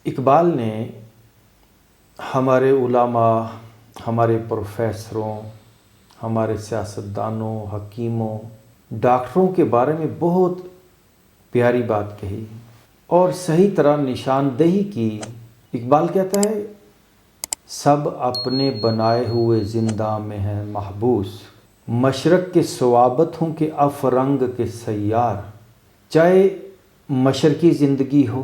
اقبال نے ہمارے علماء، ہمارے پروفیسروں، ہمارے سیاستدانوں، حکیموں، ڈاکٹروں کے بارے میں بہت پیاری بات کہی اور صحیح طرح نشاندہی کی۔ اقبال کہتا ہے سب اپنے بنائے ہوئے زندہ میں ہیں محبوس، مشرق کے ثوابت ہوں کہ افرنگ کے سیار۔ چاہے مشرقی زندگی ہو،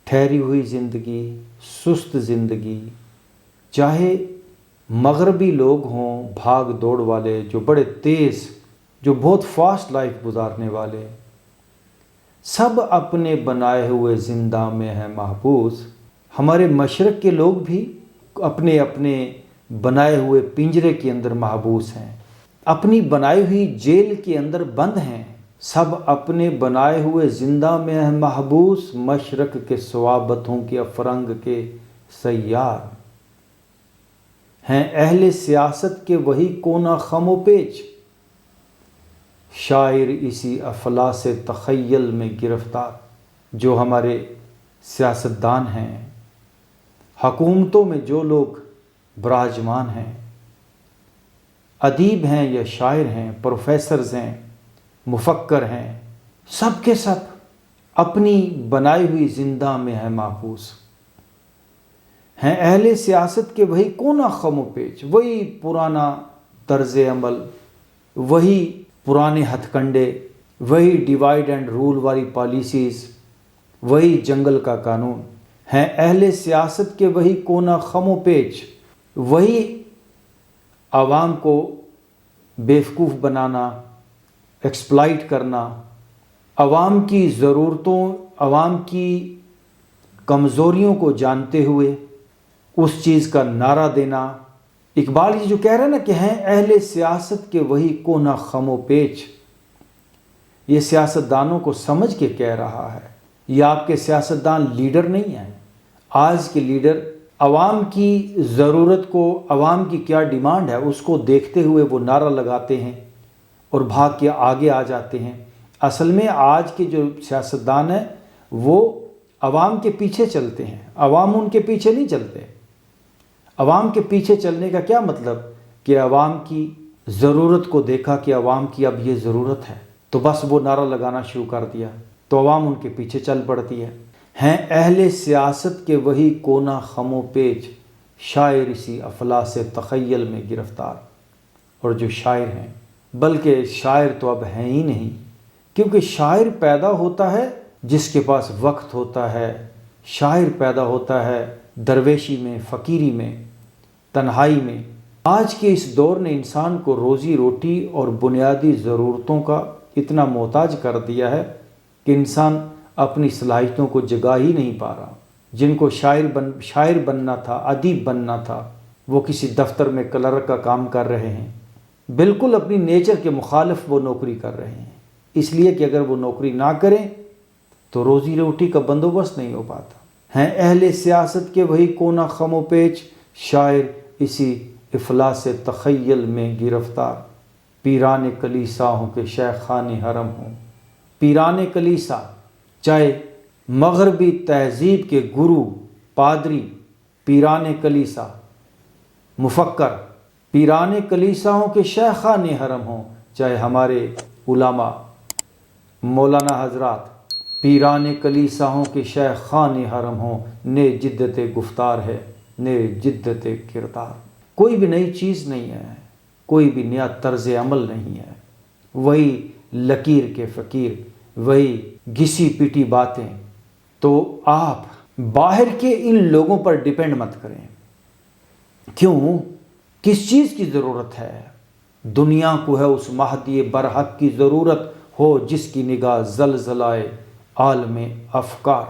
ٹھہری ہوئی زندگی، سست زندگی، چاہے مغربی لوگ ہوں بھاگ دوڑ والے، جو بڑے تیز، جو بہت فاسٹ لائف گزارنے والے، سب اپنے بنائے ہوئے زندہ میں ہیں محبوس۔ ہمارے مشرق کے لوگ بھی اپنے اپنے بنائے ہوئے پنجرے کے اندر محبوس ہیں، اپنی بنائی ہوئی جیل کے اندر بند ہیں۔ سب اپنے بنائے ہوئے زندہ میں ہیں محبوس، مشرق کے ثوابتوں کے افرنگ کے سیار۔ ہیں اہل سیاست کے وہی کونا خم و پیچ، شاعر اسی افلاس تخیل میں گرفتار۔ جو ہمارے سیاستدان ہیں، حکومتوں میں جو لوگ براجمان ہیں، ادیب ہیں یا شاعر ہیں، پروفیسرز ہیں، مفکر ہیں، سب کے سب اپنی بنائی ہوئی زندہ میں ہیں محبوس۔ ہیں اہل سیاست کے وہی کونا خم و پیچ، وہی پرانا طرز عمل، وہی پرانے ہتھ کنڈے، وہی ڈیوائیڈ اینڈ رول والی پالیسیز، وہی جنگل کا قانون۔ ہیں اہل سیاست کے وہی کونا خم و پیچ، وہی عوام کو بیوقوف بنانا، ایکسپلائٹ کرنا، عوام کی ضرورتوں، عوام کی کمزوریوں کو جانتے ہوئے اس چیز کا نعرہ دینا۔ اقبال یہ جو کہہ رہا ہے نا کہ ہیں اہل سیاست کے وہی کونا خم و پیچ، یہ سیاستدانوں کو سمجھ کے کہہ رہا ہے۔ یہ آپ کے سیاستدان لیڈر نہیں ہیں۔ آج کے لیڈر عوام کی ضرورت کو، عوام کی کیا ڈیمانڈ ہے اس کو دیکھتے ہوئے وہ نعرہ لگاتے ہیں اور بھاگ کے آگے آ جاتے ہیں۔ اصل میں آج کے جو سیاستدان ہیں وہ عوام کے پیچھے چلتے ہیں، عوام ان کے پیچھے نہیں چلتے۔ عوام کے پیچھے چلنے کا کیا مطلب کہ عوام کی ضرورت کو دیکھا کہ عوام کی اب یہ ضرورت ہے تو بس وہ نعرہ لگانا شروع کر دیا تو عوام ان کے پیچھے چل پڑتی ہے۔ ہیں اہل سیاست کے وہی کونا خم و پیچ، شاعر اسی افلاس تخیل میں گرفتار۔ اور جو شاعر ہیں، بلکہ شاعر تو اب ہیں ہی نہیں، کیونکہ شاعر پیدا ہوتا ہے جس کے پاس وقت ہوتا ہے، شاعر پیدا ہوتا ہے درویشی میں، فقیری میں، تنہائی میں۔ آج کے اس دور نے انسان کو روزی روٹی اور بنیادی ضرورتوں کا اتنا محتاج کر دیا ہے کہ انسان اپنی صلاحیتوں کو جگا ہی نہیں پا رہا۔ جن کو شاعر بننا تھا، ادیب بننا تھا، وہ کسی دفتر میں کلرک کا کام کر رہے ہیں، بالکل اپنی نیچر کے مخالف وہ نوکری کر رہے ہیں، اس لیے کہ اگر وہ نوکری نہ کریں تو روزی روٹی کا بندوبست نہیں ہو پاتا۔ ہیں اہل سیاست کے وہی کونا خم و پیچ، شاعر اسی افلاس تخیل میں گرفتار۔ پیران کلیسا ہوں کہ شیخان حرم ہوں، پیران کلیسا چاہے مغربی تہذیب کے گرو، پادری، پیران کلیسا، مفکر، پیران کلیسا ہوں کہ شیخان حرم ہوں، چاہے ہمارے علماء، مولانا حضرات، پیران کلیسا ہوں کہ شیخان حرم ہوں، نے جدت گفتار ہے، نے جدت کردار۔ کوئی بھی نئی چیز نہیں ہے، کوئی بھی نیا طرز عمل نہیں ہے، وہی لکیر کے فقیر، وہی گھسی پیٹی باتیں۔ تو آپ باہر کے ان لوگوں پر ڈیپینڈ مت کریں۔ کیوں؟ کس چیز کی ضرورت ہے؟ دنیا کو ہے اس مہدی برحق کی ضرورت، ہو جس کی نگاہ زلزلائے عالم افکار۔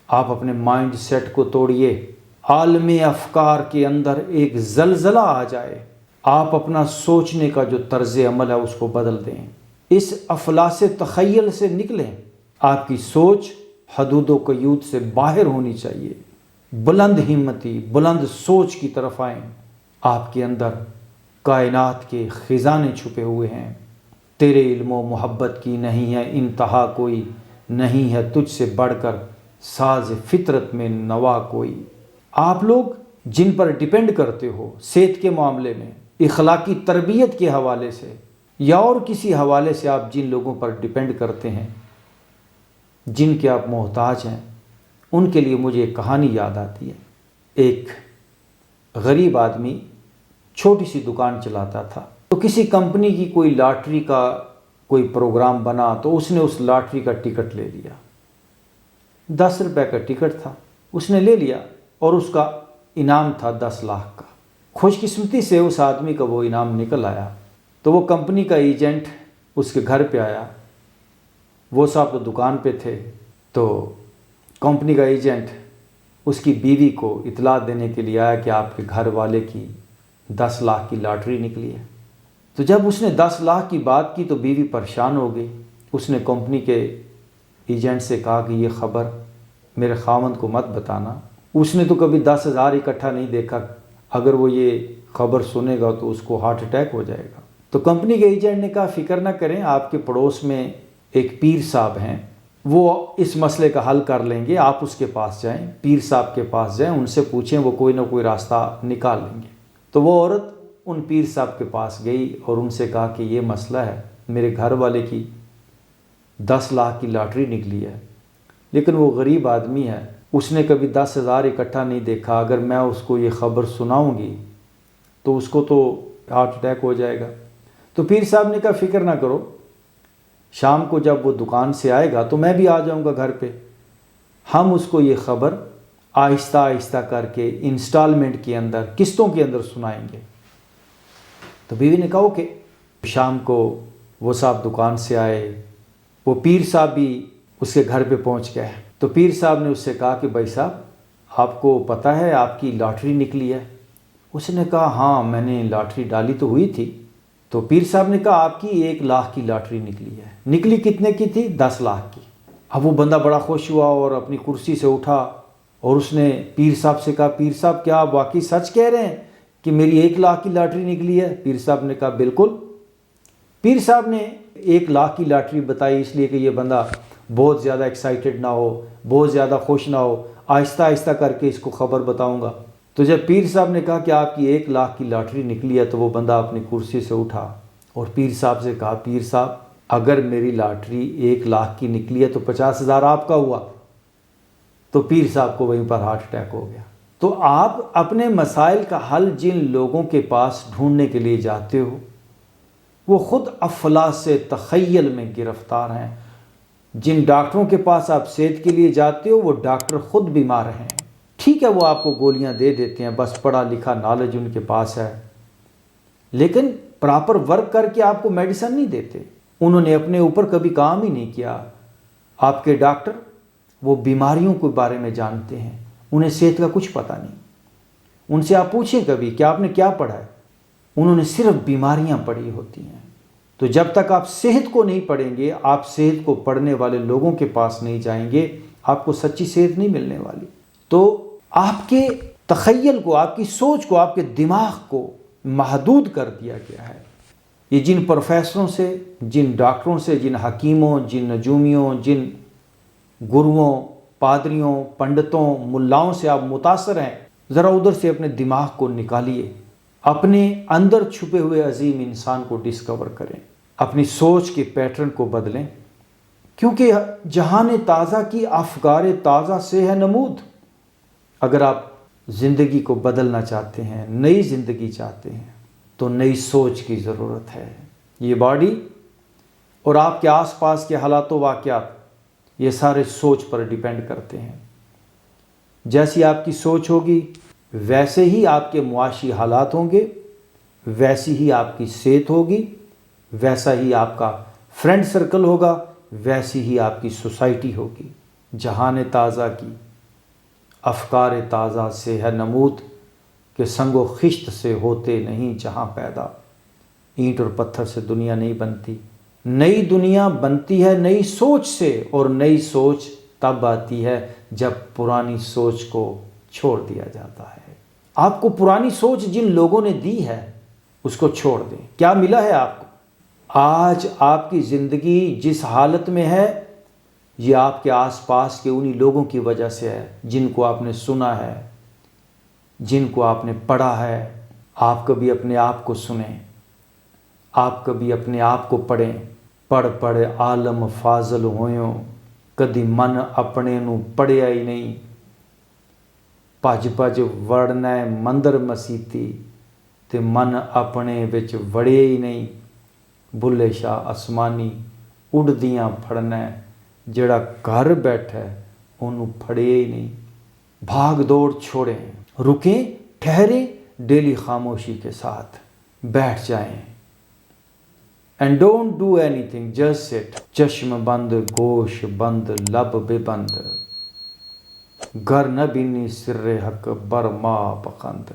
آپ اپنے مائنڈ سیٹ کو توڑیے، عالم افکار کے اندر ایک زلزلہ آ جائے، آپ اپنا سوچنے کا جو طرز عمل ہے اس کو بدل دیں، اس افلاس تخیل سے نکلیں۔ آپ کی سوچ حدود و قیود سے باہر ہونی چاہیے، بلند ہمتی، بلند سوچ کی طرف آئیں۔ آپ کے اندر کائنات کے خزانے چھپے ہوئے ہیں، تیرے علم و محبت کی نہیں ہے انتہا کوئی، نہیں ہے تجھ سے بڑھ کر साज फितरत में नवा कोई। आप लोग जिन पर डिपेंड करते हो सेहत के मामले में, इखलाकी तरबियत के हवाले से या और किसी हवाले से, आप जिन लोगों पर डिपेंड करते हैं, जिनके आप मोहताज हैं, उनके लिए मुझे एक कहानी याद आती है। एक गरीब आदमी छोटी सी दुकान चलाता था, तो किसी कंपनी की कोई लॉटरी का कोई प्रोग्राम बना तो उसने उस लॉटरी का टिकट ले लिया। 10 रुपए का टिकट था, उसने ले लिया और उसका इनाम था 10 लाख का। खुशकिस्मती से उस आदमी का वो इनाम निकल आया। तो वो कंपनी का एजेंट उसके घर पे आया। वो साहब तो दुकान पे थे, तो कंपनी का एजेंट उसकी बीवी को इतला देने के लिए आया कि आपके घर वाले की 10 लाख की लॉटरी निकली है। तो जब उसने 10 लाख की बात की तो बीवी परेशान हो गई। उसने कंपनी के एजेंट से कहा कि ये ख़बर मेरे खामंद को मत बताना, उसने तो कभी 10,000 इकट्ठा नहीं देखा, अगर वो ये ख़बर सुनेगा तो उसको हार्ट अटैक हो जाएगा। तो कंपनी के एजेंट ने कहा फ़िक्र ना करें, आपके पड़ोस में एक पीर साहब हैं, वो इस मसले का हल कर लेंगे, आप उसके पास जाएं, पीर साहब के पास जाएं, उनसे पूछें, वो कोई ना कोई रास्ता निकाल लेंगे। तो वो औरत उन पीर साहब के पास गई और उनसे कहा कि ये मसला है, मेरे घर वाले की 10 लाख की लॉटरी निकली है, लेकिन वो गरीब आदमी है, उसने कभी 10,000 इकट्ठा नहीं देखा, अगर मैं उसको ये ख़बर सुनाऊंगी तो उसको तो हार्ट अटैक हो जाएगा। तो पीर साहब ने कहा फ़िक्र ना करो, शाम को जब वो दुकान से आएगा तो मैं भी आ जाऊंगा घर पे, हम उसको ये ख़बर आहिस्ता आहिस्ता करके इंस्टॉलमेंट के अंदर, किस्तों के अंदर सुनाएंगे। तो बीवी ने कहा ओके। शाम को वो साहब दुकान से आए, वो पीर साहब भी उसके घर पे पहुंच गए। तो पीर साहब ने उससे कहा कि भाई साहब, आपको पता है आपकी लॉटरी निकली है? उसने कहा हाँ, मैंने लॉटरी डाली तो हुई थी। तो पीर साहब ने कहा आपकी 1 लाख की लॉटरी निकली है। निकली कितने की थी? 10 लाख की। अब वो बंदा बड़ा खुश हुआ और अपनी कुर्सी से उठा और उसने पीर साहब से कहा पीर साहब क्या आप वाकई सच कह रहे हैं कि मेरी 1 लाख की लॉटरी निकली है? पीर साहब ने कहा बिल्कुल। पीर साहब ने 1 लाख की लॉटरी बताई इसलिए कि ये बंदा बहुत ज़्यादा एक्साइटेड ना हो, बहुत ज़्यादा खुश ना हो, आहिस्ता आहिस्ता करके इसको ख़बर बताऊंगा। तो जब पीर साहब ने कहा कि आपकी 1 लाख की लॉटरी निकली है तो वो बंदा अपनी कुर्सी से उठा और पीर साहब से कहा पीर साहब, अगर मेरी लॉटरी 1 लाख की निकली है तो 50,000 आपका हुआ। तो पीर साहब को वहीं पर हार्ट अटैक हो गया। तो आप अपने मसाइल का हल जिन लोगों के पास ढूंढने के लिए जाते हो वो ख़ुद अफलास से तख़य्युल में गिरफ्तार हैं। जिन डॉक्टरों के पास आप सेहत के लिए जाते हो वो डॉक्टर ख़ुद बीमार हैं। ठीक है, वो आपको गोलियां दे देते हैं, बस पढ़ा लिखा नॉलेज उनके पास है, लेकिन प्रॉपर वर्क करके आपको मेडिसिन नहीं देते। उन्होंने अपने ऊपर कभी काम ही नहीं किया। आपके डॉक्टर वो बीमारियों के बारे में जानते हैं, उन्हें सेहत का कुछ पता नहीं। उनसे आप पूछें कभी कि आपने क्या पढ़ा है, उन्होंने सिर्फ बीमारियां पढ़ी होती हैं। तो जब तक आप सेहत को नहीं पढ़ेंगे, आप सेहत को पढ़ने वाले लोगों के पास नहीं जाएंगे, आपको सच्ची सेहत नहीं मिलने वाली। तो आपके तख़य्युल को, आपकी सोच को, आपके दिमाग को महदूद कर दिया गया है। ये जिन प्रोफेसरों से, जिन डॉक्टरों से, जिन हकीमों, जिन नजूमियों, जिन गुरुओं, पादरियों, पंडितों, मुल्लाओं से आप मुतासर हैं, ज़रा उधर से अपने दिमाग को निकालिए, अपने अंदर छुपे हुए अजीम इंसान को डिस्कवर करें, अपनी सोच के पैटर्न को बदलें, क्योंकि जहान ताज़ा की अफ़गार ताज़ा से है नमूद। अगर आप ज़िंदगी को बदलना चाहते हैं, नई ज़िंदगी चाहते हैं, तो नई सोच की ज़रूरत है। ये बॉडी और आपके आसपास के हालात वाक़यात, ये सारे सोच पर डिपेंड करते हैं। जैसी आपकी सोच होगी वैसे ही आपके मुआशी हालात होंगे, वैसी ही आपकी सेहत होगी, वैसा ही आपका फ्रेंड सर्कल होगा, वैसी ही आपकी सोसाइटी होगी। जहान ताज़ा की अफ़कार ताज़ा से है नमूद कि संगो खिश्त से होते नहीं जहाँ पैदा। ईंट और पत्थर से दुनिया नहीं बनती, नई दुनिया बनती है नई सोच से, और नई सोच तब आती है जब पुरानी सोच को छोड़ दिया जाता है। आपको पुरानी सोच जिन लोगों ने दी है उसको छोड़ दें। क्या मिला है आपको? आज आपकी ज़िंदगी जिस हालत में है یہ آپ کے آس پاس کے انہی لوگوں کی وجہ سے ہے جن کو آپ نے سنا ہے، جن کو آپ نے پڑھا ہے۔ آپ کبھی اپنے آپ کو سنیں، آپ کبھی اپنے آپ کو پڑھیں۔ پڑھ پڑھ عالم فاضل ہویوں، کدی من اپنے نو پڑھیا ہی نہیں۔ ਭੱਜ ਭੱਜ ਵੜਨਾ ਮੰਦਰ ਮਸੀਤੀ ਤੇ ਮਨ ਆਪਣੇ ਵਿੱਚ ਵੜਿਆ ਹੀ ਨਹੀਂ। ਬੁੱਲੇ ਸ਼ਾਹ ਅਸਮਾਨੀ ਉੱਡਦੀਆਂ ਫੜਨਾ, ਜਿਹੜਾ ਘਰ ਬੈਠਾ ਉਹਨੂੰ ਫੜਿਆ ਹੀ ਨਹੀਂ। भाग दौड़ छोड़ें, रुकें, ठहरें, डेली खामोशी के साथ बैठ जाएं। And don't do anything, just sit. चश्म बंद, गोश बंद, लब बेबंद। घर न बीनी सिर्रे हक बर मा पखंद।